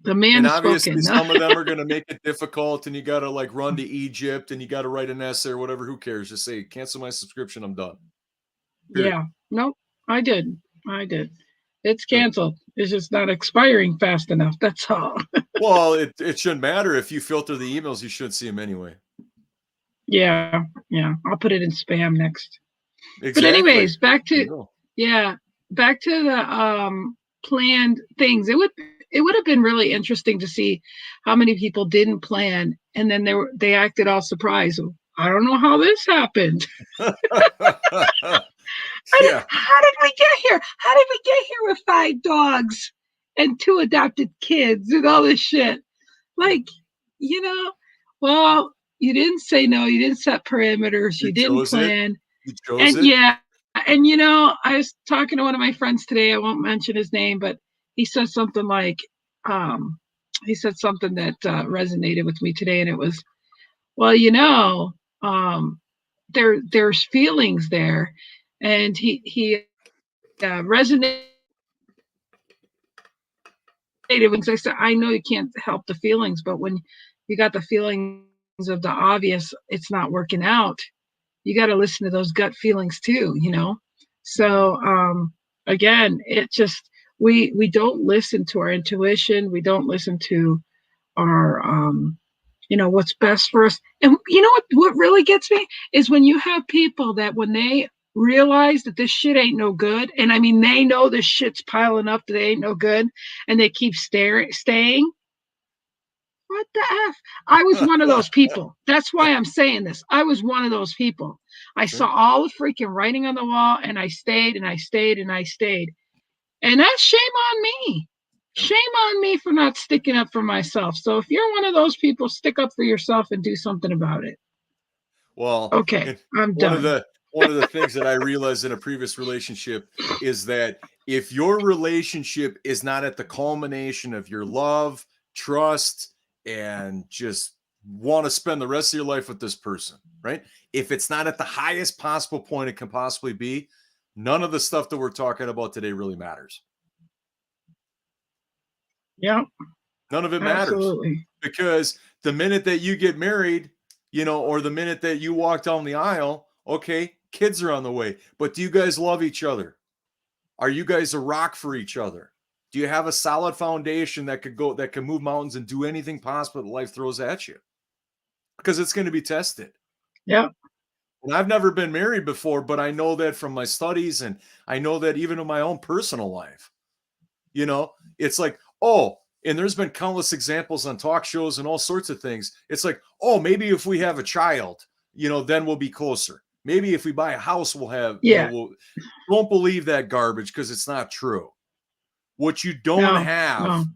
the man is obviously spoken. Some of them are going to make it difficult, and you got to like run to Egypt, and you got to write an essay or whatever. Who cares? Just say cancel my subscription. I'm done. Period. Yeah. Nope. I did. It's canceled. It's just not expiring fast enough. That's all. Well, it shouldn't matter. If you filter the emails, you should see them anyway. Yeah. I'll put it in spam next. Exactly. But anyways, back to the planned things. it would have been really interesting to see how many people didn't plan, and then they acted all surprised. I don't know how this happened. Yeah. How did we get here? How did we get here with 5 dogs and 2 adopted kids and all this shit? Like, well, you didn't say no. You didn't set parameters. You didn't plan. You chose and it. Yeah. And, I was talking to one of my friends today. I won't mention his name, but he said something like, that resonated with me today. And it was, well, there's feelings there. And he resonated because I said, I know you can't help the feelings, but when you got the feelings of the obvious, it's not working out. You got to listen to those gut feelings too, So again, it just we don't listen to our intuition. We don't listen to our what's best for us. And you know what really gets me is when you have people that when they realize that this shit ain't no good, and I mean they know this shit's piling up, that they ain't no good, and they keep staying. What the F? I was one of those people. That's why I'm saying this. I was one of those people. I saw all the freaking writing on the wall, and I stayed and I stayed and I stayed. And that's shame on me. Shame on me for not sticking up for myself. So if you're one of those people, stick up for yourself and do something about it. Well, okay, I'm done. One of the things that I realized in a previous relationship is that if your relationship is not at the culmination of your love, trust, and just want to spend the rest of your life with this person, right? If it's not at the highest possible point it can possibly be, none of the stuff that we're talking about today really matters. Yeah. None of it matters. Because the minute that you get married, or the minute that you walk down the aisle, okay, kids are on the way. But do you guys love each other? Are you guys a rock for each other? Do you have a solid foundation that can move mountains and do anything possible that life throws at you? Because it's going to be tested. Yeah. And I've never been married before, but I know that from my studies, and I know that even in my own personal life, it's like, oh, and there's been countless examples on talk shows and all sorts of things. It's like, oh, maybe if we have a child, then we'll be closer. Maybe if we buy a house, we'll have, don't believe that garbage, because it's not true. What you don't have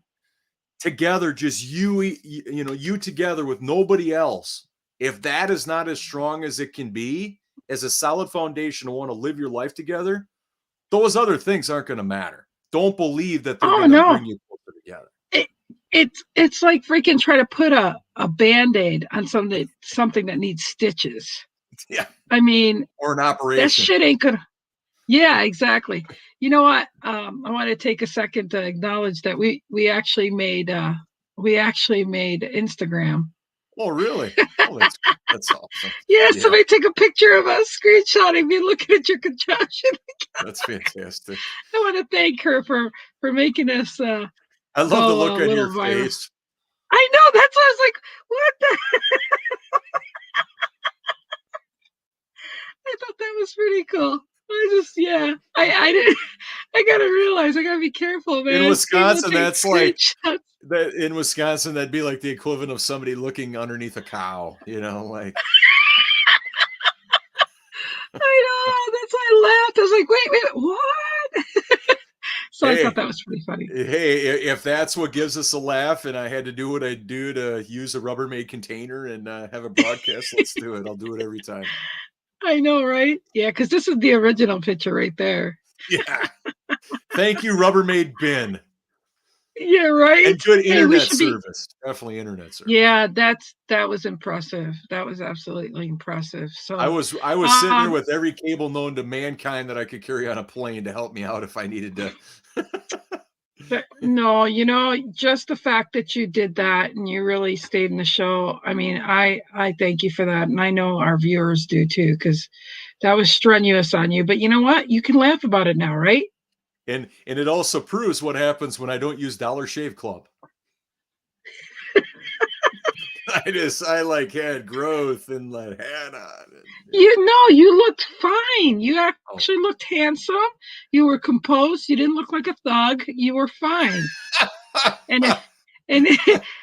together, just you together with nobody else, if that is not as strong as it can be, as a solid foundation to want to live your life together, those other things aren't going to matter. Don't believe that they're going to bring you closer together. It's like freaking try to put a Band-Aid on something that needs stitches. Yeah. I mean, or an operation. That shit ain't gonna. Yeah, exactly. You know what? I want to take a second to acknowledge that we actually made Instagram. Oh, really? Oh, that's awesome. Yeah, somebody take a picture of us screenshotting me looking at your contraption. That's fantastic. I want to thank her for making us. I love the look on your face. I know. That's why I was like, what the? I thought that was pretty cool. I didn't. I gotta realize I gotta be careful, man. In Wisconsin, that's like that. In Wisconsin, that'd be like the equivalent of somebody looking underneath a cow. Like. I know. That's why I laughed. I was like, wait, what? So I thought that was pretty funny. Hey, if that's what gives us a laugh, and I had to do what I do to use a Rubbermaid container and have a broadcast, let's do it. I'll do it every time. I know, right? Yeah, because this is the original picture right there. Yeah. Thank you, Rubbermaid bin. Yeah, right. And good internet service. Definitely internet service. Yeah, that was impressive. That was absolutely impressive. So I was sitting there with every cable known to mankind that I could carry on a plane to help me out if I needed to. No, just the fact that you did that and you really stayed in the show. I mean, I thank you for that. And I know our viewers do too, because that was strenuous on you. But you know what? You can laugh about it now, right? And it also proves what happens when I don't use Dollar Shave Club. I had growth and had on. You looked fine. You actually looked handsome. You were composed. You didn't look like a thug. You were fine. And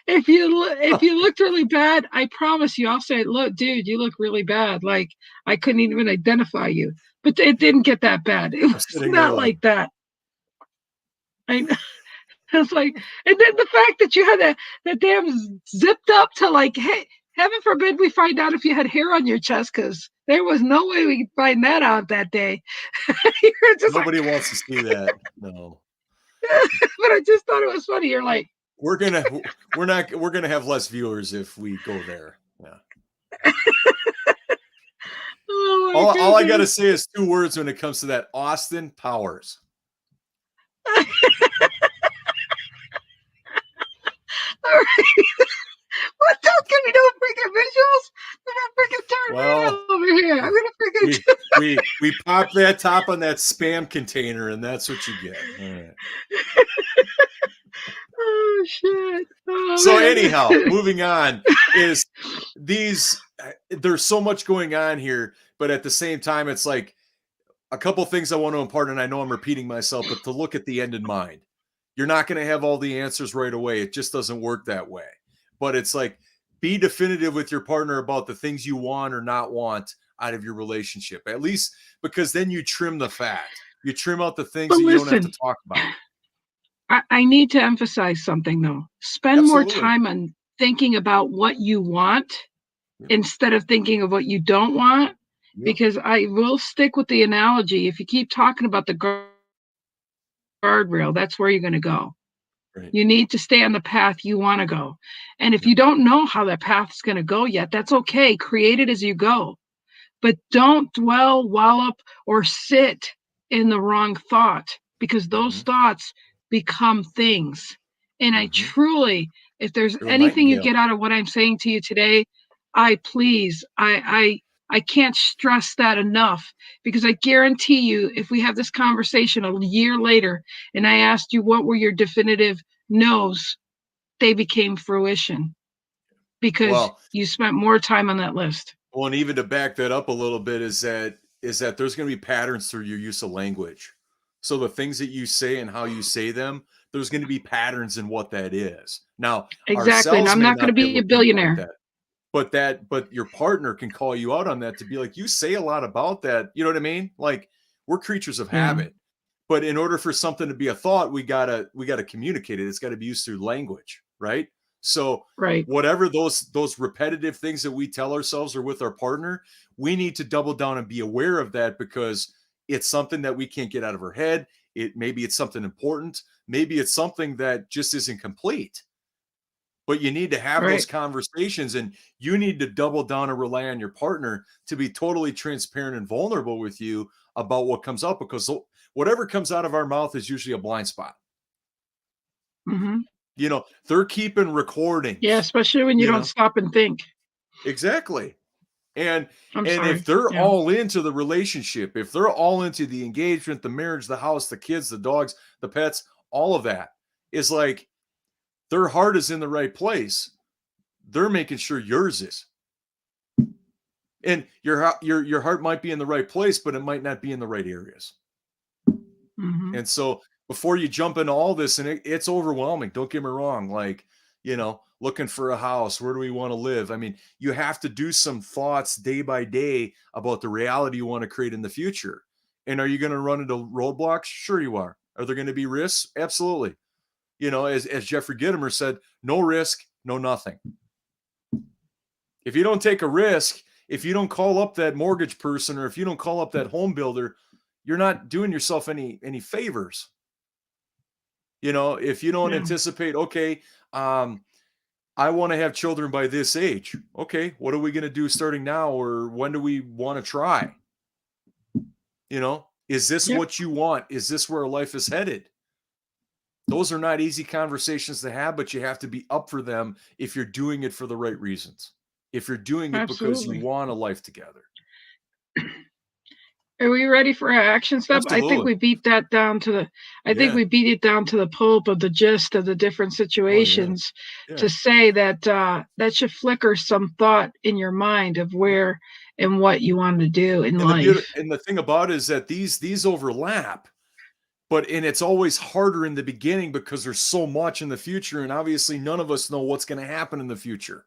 if you looked really bad, I promise you, I'll say, look, dude, you look really bad. Like I couldn't even identify you. But it didn't get that bad. It was not like that. I was like, and then the fact that you had that damn zipped up to like, hey, heaven forbid we find out if you had hair on your chest, because there was no way we could find that out that day. Nobody wants to see that. No. But I just thought it was funny. You're like, we're gonna have less viewers if we go there. Yeah. all I gotta say is 2 words when it comes to that: Austin Powers. All right. What? Don't give me no freaking visuals. I'm gonna freaking turn around over here. I'm gonna freaking we pop that top on that spam container, and that's what you get. All right. Oh shit. Oh, so man. Anyhow, moving on is there's so much going on here, but at the same time, it's like a couple things I want to impart, and I know I'm repeating myself, but to look at the end in mind. You're not going to have all the answers right away. It just doesn't work that way. But it's like, be definitive with your partner about the things you want or not want out of your relationship, at least, because then you trim the fat. You trim out the things you don't have to talk about. I need to emphasize something, though. Spend more time on thinking about what you want instead of thinking of what you don't want, because I will stick with the analogy. If you keep talking about the guardrail, that's where you're going to go. Right. You need to stay on the path you want to go. And if you don't know how that path is going to go yet, that's okay. Create it as you go. But don't dwell, wallop, or sit in the wrong thought, because those thoughts become things. And I truly, if there's anything you get out of what I'm saying to you today, I can't stress that enough, because I guarantee you, if we have this conversation a year later and I asked you what were your definitive no's, they became fruition because you spent more time on that list. Well, and even to back that up a little bit is that there's going to be patterns through your use of language. So the things that you say and how you say them, there's going to be patterns in what that is. Now, exactly, and I'm not going to be a billionaire. But your partner can call you out on that, to be like, you say a lot about that. You know what I mean? Like, we're creatures of habit, but in order for something to be a thought, we gotta communicate it. It's got to be used through language, right? So whatever those repetitive things that we tell ourselves or with our partner, we need to double down and be aware of that, because it's something that we can't get out of our head. Maybe it's something important. Maybe it's something that just isn't complete. But you need to have those conversations, and you need to double down and rely on your partner to be totally transparent and vulnerable with you about what comes up, because whatever comes out of our mouth is usually a blind spot. You know, they're keeping recordings. Yeah, especially when you don't stop and think. Exactly. And if they're all into the relationship, if they're all into the engagement, the marriage, the house, the kids, the dogs, the pets, all of that is like, their heart is in the right place. They're making sure yours is. And your heart might be in the right place, but it might not be in the right areas. And so before you jump into all this, and it's overwhelming, don't get me wrong, like, you know, looking for a house, where do we want to live? I mean, you have to do some thoughts day by day about the reality you want to create in the future. And are you going to run into roadblocks? Sure you are. Are there going to be risks? Absolutely. You know, as Jeffrey Gitomer said, no risk, no nothing. If you don't take a risk, if you don't call up that mortgage person, or if you don't call up that home builder, you're not doing yourself any favors. You know, if you don't anticipate, okay, I want to have children by this age. Okay, what are we going to do starting now, or when do we want to try? You know, is this what you want? Is this where life is headed? Those are not easy conversations to have, but you have to be up for them if you're doing it for the right reasons. If you're doing it because you want a life together. Are we ready for our action step? Absolutely. I think we beat that down to the, think we beat it down to the pulp of the gist of the different situations to say that that should flicker some thought in your mind of where and what you want to do in life. And the thing about it is that these overlap. and it's always harder in the beginning because there's so much in the future, and obviously none of us know what's going to happen in the future.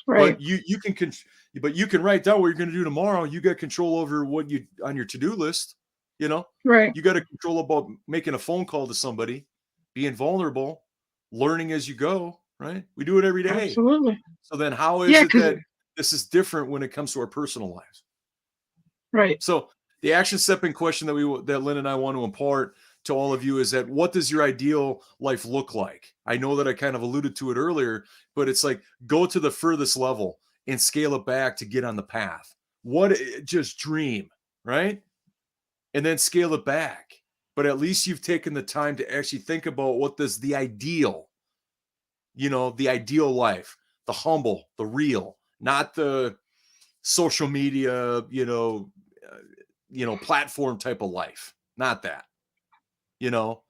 Right. But you can write down what you're going to do tomorrow. You got control over what you on your to-do list. You know, Right. you got to control about making a phone call to somebody, being vulnerable, learning as you go. Right? We do it every day. Absolutely. So then, how is it that this is different when it comes to our personal lives? Right. So the action stepping question that Lynn and I want to impart to all of you is that what does your ideal life look like? I know that I kind of alluded to it earlier, but it's like go to the furthest level and scale it back to get on the path. Just dream, right? And then scale it back. But at least you've taken the time to actually think about what does the ideal life, the humble, the real, not the social media, platform type of life, not that, what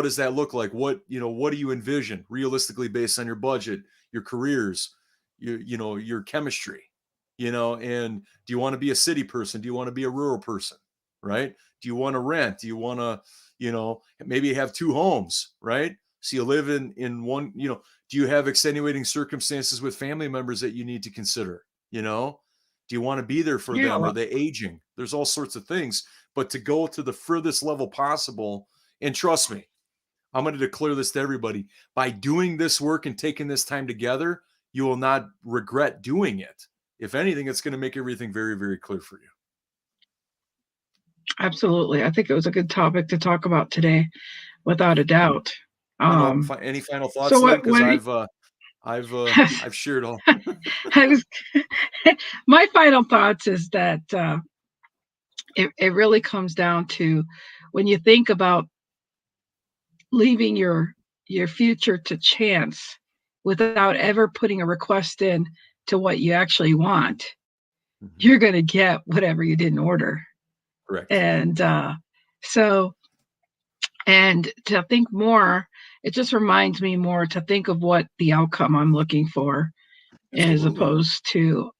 does that look like? What do you envision realistically based on your budget, your careers, your chemistry, and do you want to be a city person? Do you want to be a rural person? Right? Do you want to rent? Do you want to, maybe have two homes, right? So you live in one, do you have extenuating circumstances with family members that you need to consider? Do you want to be there for them? Are they aging? There's all sorts of things, but to go to the furthest level possible, and trust me, I'm going to declare this to everybody, by doing this work and taking this time together, you will not regret doing it. If anything, it's going to make everything very, very clear for you. Absolutely. I think it was a good topic to talk about today, without a doubt. Any final thoughts, Lynn? Because I've shared all. My final thoughts is that it really comes down to when you think about leaving your future to chance without ever putting a request in to what you actually want, you're going to get whatever you didn't order. Correct. And and to think more, it just reminds me more to think of what the outcome I'm looking for. Absolutely. As opposed to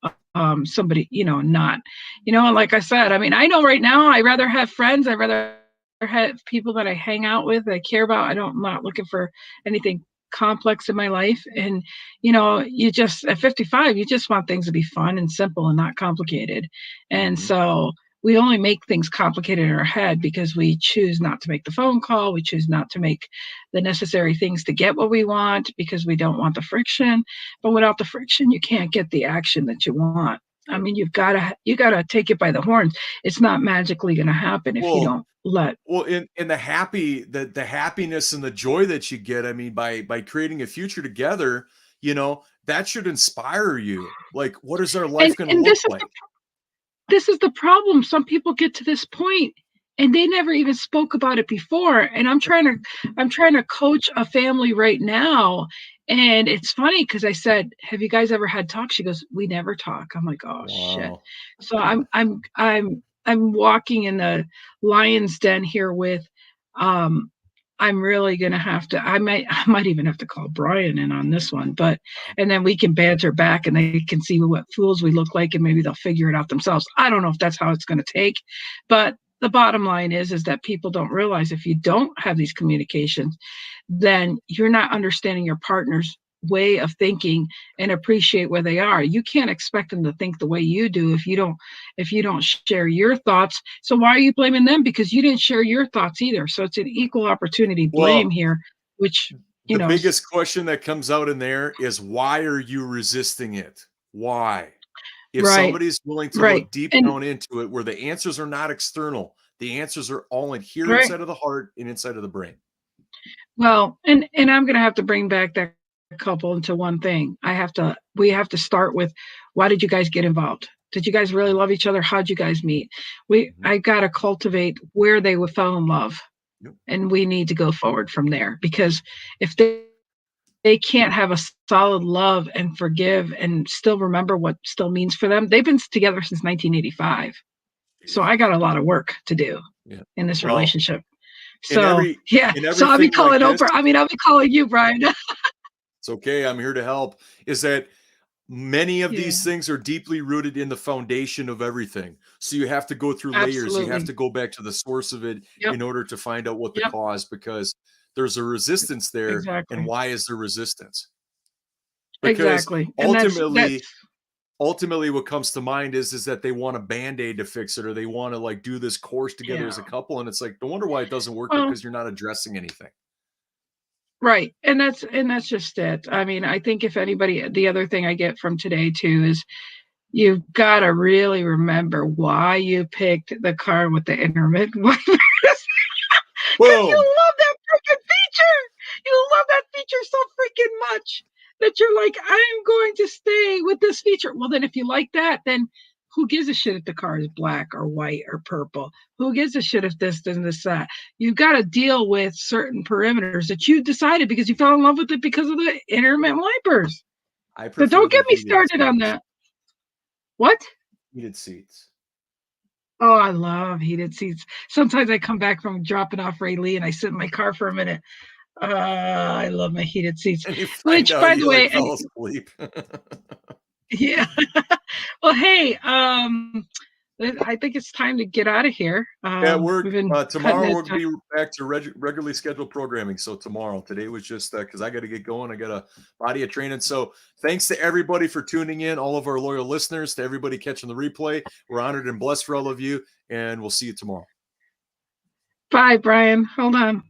somebody, not, like I said, I mean, I know right now I'd rather have friends. I'd rather have people that I hang out with, that I care about. I'm not looking for anything complex in my life. And, you just, at 55, you just want things to be fun and simple and not complicated. And so we only make things complicated in our head because we choose not to make the phone call. We choose not to make the necessary things to get what we want because we don't want the friction. But without the friction, you can't get the action that you want. I mean, you gotta take it by the horns. It's not magically going to happen if you don't let. Well, in the happiness and the joy that you get, I mean, by creating a future together, that should inspire you. Like, what is our life going to look like? This is the problem. Some people get to this point and they never even spoke about it before. And I'm trying to coach a family right now. And it's funny because I said, "Have you guys ever had talk?" She goes, "We never talk." I'm like, "Oh, wow. Shit." So I'm walking in the lion's den here with, I'm really going to have to, I might even have to call Brian in on this one, and then we can banter back and they can see what fools we look like and maybe they'll figure it out themselves. I don't know if that's how it's going to take, but the bottom line is that people don't realize if you don't have these communications, then you're not understanding your partner's way of thinking and appreciate where they are. You can't expect them to think the way you do if you don't share your thoughts. So why are you blaming them? Because you didn't share your thoughts either. So it's an equal opportunity blame here, which the biggest question that comes out in there is, why are you resisting it? Why? If somebody's willing to look deep down into it, where the answers are not external, the answers are all in here inside of the heart and inside of the brain. Well, and I'm going to have to bring back that couple into one thing. We have to start with, why did you guys get involved? Did you guys really love each other? How'd you guys meet? I got to cultivate where they fell in love. Yep. And we need to go forward from there, because if they can't have a solid love and forgive and still remember what still means for them. They've been together since 1985. So I got a lot of work to do in this relationship. So so I'll be calling Oprah. I mean, I'll be calling you, Brian. It's okay. I'm here to help. Is that Many of these things are deeply rooted in the foundation of everything. So you have to go through layers. You have to go back to the source of it in order to find out what the cause, because there's a resistance there. And why is there resistance? Because ultimately what comes to mind is that they want a Band-Aid to fix it, or they want to like do this course together as a couple. And it's like, no wonder why it doesn't work, because you're not addressing anything. Right. And that's just it. I mean, I think if anybody, the other thing I get from today too is you've got to really remember why you picked the car with the intermittent wipers. Because you love that freaking feature. You love that feature so freaking much that you're like, I'm going to stay with this feature. Well, then if you like that, then who gives a shit if the car is black or white or purple? Who gives a shit if this and this, that? You've got to deal with certain perimeters that you decided because you fell in love with it because of the intermittent wipers. So don't get me started on that. What? Heated seats. Oh, I love heated seats. Sometimes I come back from dropping off Ray Lee and I sit in my car for a minute. I love my heated seats. Which, by the way, fell asleep. Yeah. Well, hey, I think it's time to get out of here. We're tomorrow we'll be back to regularly scheduled programming. So today was just because I got to get going. I got a body of training. So thanks to everybody for tuning in, all of our loyal listeners, to everybody catching the replay. We're honored and blessed for all of you, and we'll see you tomorrow. Bye, Brian. Hold on.